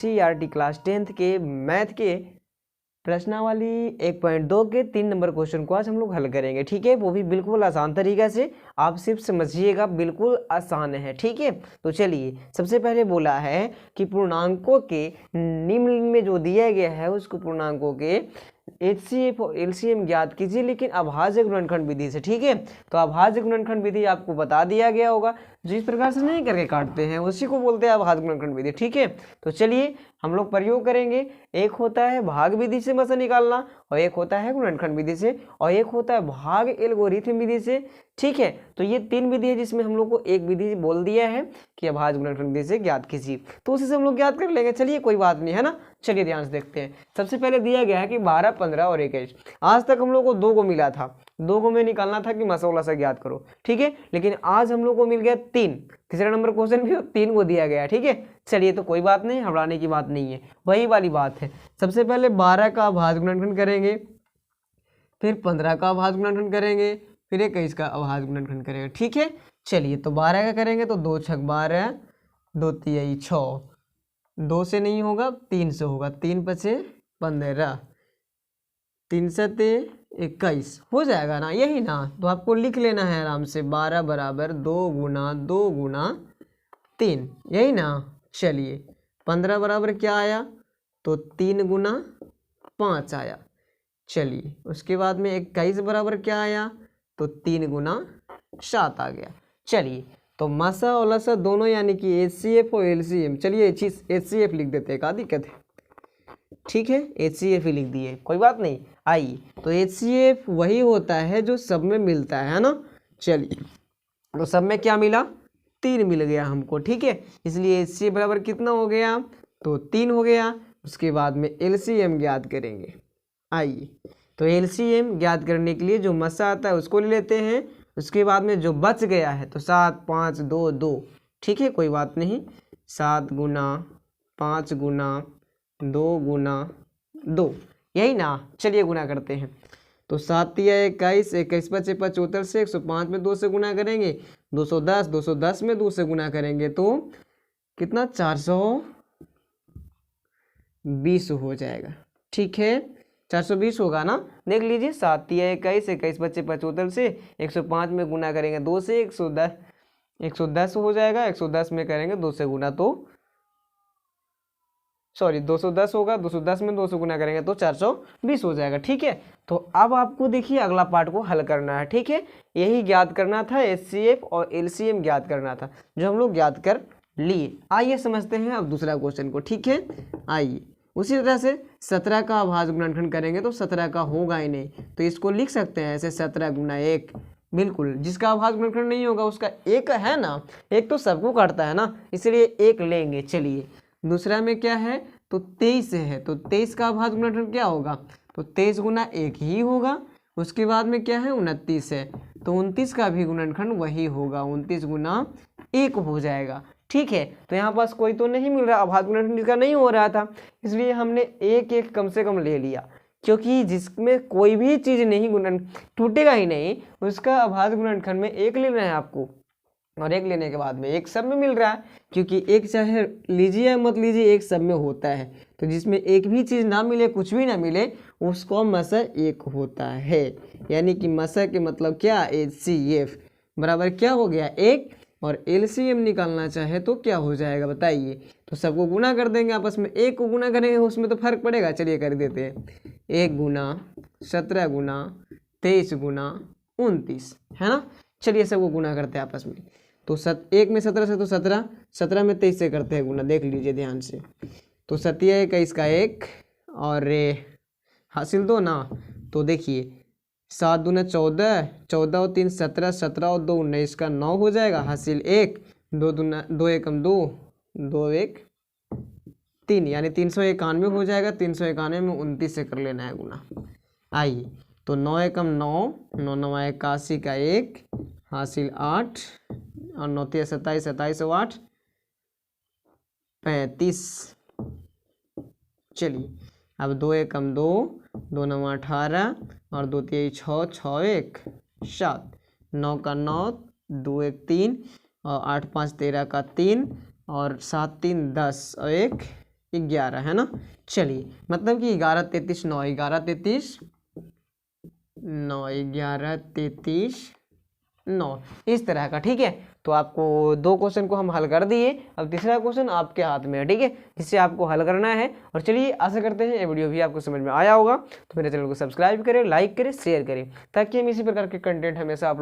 CRT class 10th के math के प्रश्नावली 1.2 के 3 नंबर क्वेश्चन को आज हम लोग हल करेंगे। ठीक है, वो भी बिल्कुल आसान तरीके से, आप सिर्फ समझिएगा, बिल्कुल आसान है। ठीक है, तो चलिए सबसे पहले बोला है कि पूर्णांकों के निम्न में जो दिया गया है उसको पूर्णांकों के HCF और LCM ज्ञात कीजिए, लेकिन अभाज्य गुणनखंड विधि से। ठीक है, तो अभाज्य गुणनखंड विधि आपको बता दिया गया होगा, जिस प्रकार से नहीं करके काटते हैं उसी को बोलते हैं अभाज्य गुणनखंड विधि। ठीक है, तो चलिए हम लोग प्रयोग करेंगे। एक होता है भाग विधि से मसा निकालना, और एक होता है गुणनखंड विधि से, और एक होता है भाग एल्गोरिथम विधि से। ठीक है, तो ये 3 विधि है, जिसमें हम लोग को एक विधि बोल दिया है कि अभाज्य गुणनखंड विधि से ज्ञात कीजिए, तो उसी से हम लोग ज्ञात कर लेंगे। चलिए कोई बात नहीं है ना, चलिए ध्यान से देखते हैं। सबसे पहले दिया गया है कि 12, 15 और 21। आज तक हम लोग को 2 को मिला था, 2 को में निकालना था कि मसौला से ज्ञात करो। ठीक है, लेकिन आज हम लोग को मिल गया 3, तीसरा नंबर क्वेश्चन भी 3 को दिया गया। ठीक है, चलिए तो कोई बात नहीं, घबराने की बात नहीं है, वही वाली बात है। सबसे पहले 12 का अभाज्य गुणनखंड करेंगे, फिर 15 का अभाज्य गुणनखंड करेंगे, फिर 21 का अभाज्य गुणनखंड करेंगे। ठीक है, चलिए तो 12 का करेंगे तो 2 छक 12, 2 तिहाई 6, 2 से नहीं होगा 3 से होगा, 3 पचे 15, 3 सते 21 हो जाएगा ना, यही ना। तो आपको लिख लेना है आराम से, 12 बराबर 2 गुना 2 गुना 3, यही ना। चलिए 15 बराबर क्या आया, तो 3 गुना 5 आया। चलिए उसके बाद में 21 बराबर क्या आया, तो 3 गुना 7 आ गया। चलिए तो मसा और लसा दोनों यानी कि HCF और LCM, चलिए HCF लिख देते हैं, क्या दिक्कत है। ठीक है, HCF ही लिख दिए, कोई बात नहीं। आइए, तो HCF वही होता है जो सब में मिलता है ना। चलिए तो सब में क्या मिला, 3 मिल गया हमको। ठीक है, इसलिए HCF बराबर कितना हो गया, तो 3 हो गया। उसके बाद में LCM ज्ञात करेंगे। आइए, तो LCM ज्ञात करने के लिए जो मसा आता है उसको ले लेते हैं। उसके बाद में जो बच गया है तो 7, 5, 2, 2। ठीक है, कोई बात नहीं, 7 गुना 5 गुना 2 गुना 2, यही ना। चलिए गुना करते हैं, तो 7 तिया 21, 21 पचे 75 से 105 में 2 से गुना करेंगे, 210, 210 में 2 से गुना करेंगे तो कितना, 420 हो जाएगा। ठीक है, 420 होगा ना, देख लीजिए। 7 तिया 21, 21 बच्चे 75 से 105 में गुना करेंगे 2 से, 110 हो जाएगा। 110 में करेंगे 2 से गुना तो 210 होगा, 210 में 2 से गुना करेंगे तो 420 हो जाएगा। ठीक है, तो अब आपको देखिए अगला पार्ट को हल करना है। ठीक है, यही ज्ञात करना था, HCF और LCM ज्ञात करना था, जो हम लोग ज्ञात कर लिए। आइए समझते हैं अब दूसरा क्वेश्चन को। ठीक है, आइए उसी तरह से 17 का अभाज्य गुणनखंड करेंगे तो 17 का होगा ही नहीं, तो इसको लिख सकते हैं ऐसे 17 गुना 1। बिल्कुल, जिसका अभाज्य गुणनखंड नहीं होगा उसका 1 है ना, 1 तो सबको काटता है ना, इसलिए 1 लेंगे। चलिए दूसरा में क्या है, तो 23 है, तो 23 का अभाज्य गुणनखंड क्या होगा, तो 23 गुना 1 ही होगा। उसके बाद में क्या है, 29 है, तो 29 का भी गुणनखंड वही होगा, 29 गुना 1 हो जाएगा। ठीक है, तो यहाँ पास कोई तो नहीं मिल रहा, अभाज्य गुणनखंड इसका नहीं हो रहा था, इसलिए हमने 1 कम से कम ले लिया, क्योंकि जिसमें कोई भी चीज़ नहीं गुणन टूटेगा ही नहीं, उसका अभाज्य गुणनखंड में 1 लेना है आपको। और 1 लेने के बाद में 1 सब में मिल रहा है, क्योंकि 1 चाहे लीजिए या मत लीजिए 1 सब में होता है। तो जिसमें एक भी चीज़ ना मिले, कुछ भी ना मिले, उसको मसा 1 होता है। यानी कि मसा के मतलब क्या, HCF बराबर क्या हो गया, 1। और LCM निकालना चाहे तो क्या हो जाएगा बताइए, तो सबको गुना कर देंगे आपस में, 1 को गुना करेंगे उसमें तो फर्क पड़ेगा। चलिए कर देते हैं, 1 गुना 17 गुना 23 गुना 29, है ना। चलिए सबको गुना करते हैं आपस में, तो 1 में 17 से तो 17, 17 में 23 से करते हैं गुना, देख लीजिए ध्यान से। तो 7 21 का 1 और हासिल 2 ना, तो देखिए 7 दूना 14, 14 और 3 17, 17 और 2 19 का 9 हो जाएगा, हासिल 1, 2 दूना 2 एकम 2, 2 1 3, यानी 391 हो जाएगा। 391 में 29 से कर लेना है गुना। आइए, तो 9 एकम 9, 9 9 81 का 1, हासिल 8, और 9 3 27, 27 और 8 35। चलिए अब 2 एकम 2, 2 9 18 और 2 3 6, 6 1 7, 9 का 9, 2 1 3 और 8 5 13 का 3 और 7 3 10 और 1 11 है ना। चलिए मतलब कि 11 33 9, 11 33 9, 11 33 9, इस तरह का। ठीक है, तो आपको 2 क्वेश्चन को हम हल कर दिए। अब तीसरा क्वेश्चन आपके हाथ में है, ठीक है, जिससे आपको हल करना है। और चलिए आशा करते हैं ये वीडियो भी आपको समझ में आया होगा। तो मेरे चैनल को सब्सक्राइब करें, लाइक करें, शेयर करें, ताकि हम इसी प्रकार के कंटेंट हमेशा आप लोग